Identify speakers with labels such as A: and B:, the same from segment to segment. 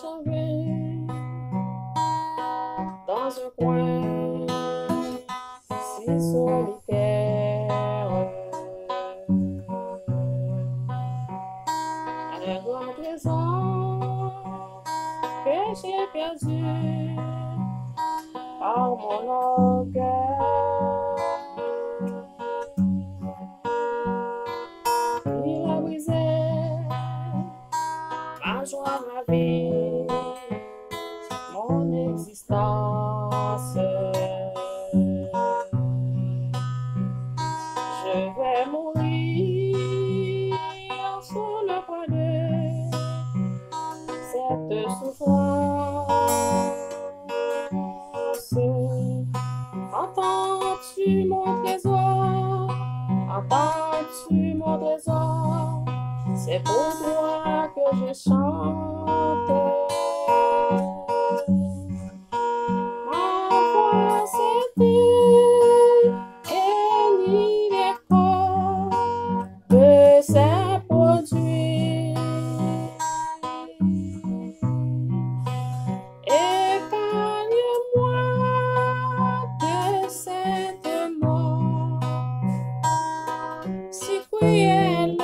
A: chanvé dans un coin si solitaire. Un grand trésor que j'ai perdu par mon orgueil. Il a brisé ma joie, ma vie, mon existence. Je vais mourir sous le poids de cette souffrance. Entends-tu mon trésor? Entends-tu mon trésor? C'est pour toi que je chante. Ma voix s'éteint et l'écho de ses produits. Épargne-moi de cette mort si cruelle.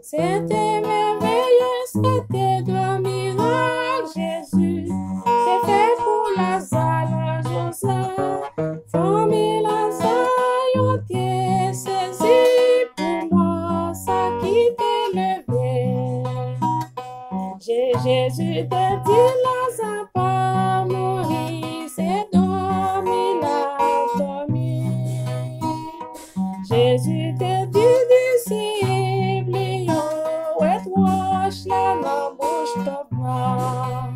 A: C'était merveilleux, c'était de miracle, Jésus. C'est fait pour Lazare, Joseph. Famille Lazare, yo t'es saisi pour moi, ça qui t'est levé. Jésus te dit, Lazare pas mourir, c'est dormi, la dormi. Jésus te dit, disciple, yo, et wash la bouche de bras.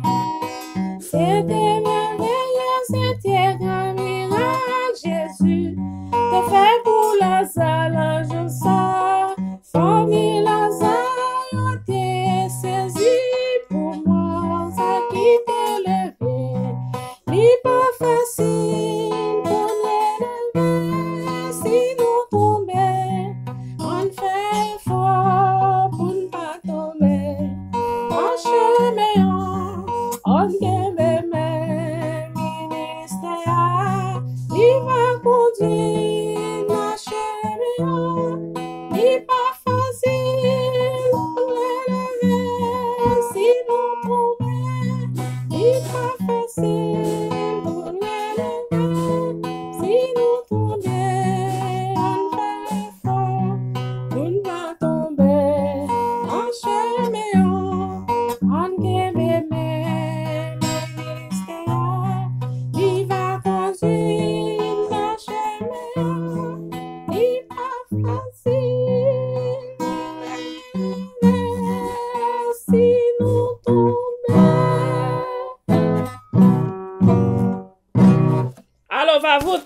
A: C'était merveilleux, c'était grand miracle, Jésus te fait pour Lazare, Joseph. Famille Lazare, yo t'es saisi pour moi, ça qui t'est levé. Li pas facile pour l'élever, si nous tomber, on fait fort pour ne pas tomber. En chemin, on gagne mes ministères, il va conduire nos chemins, il va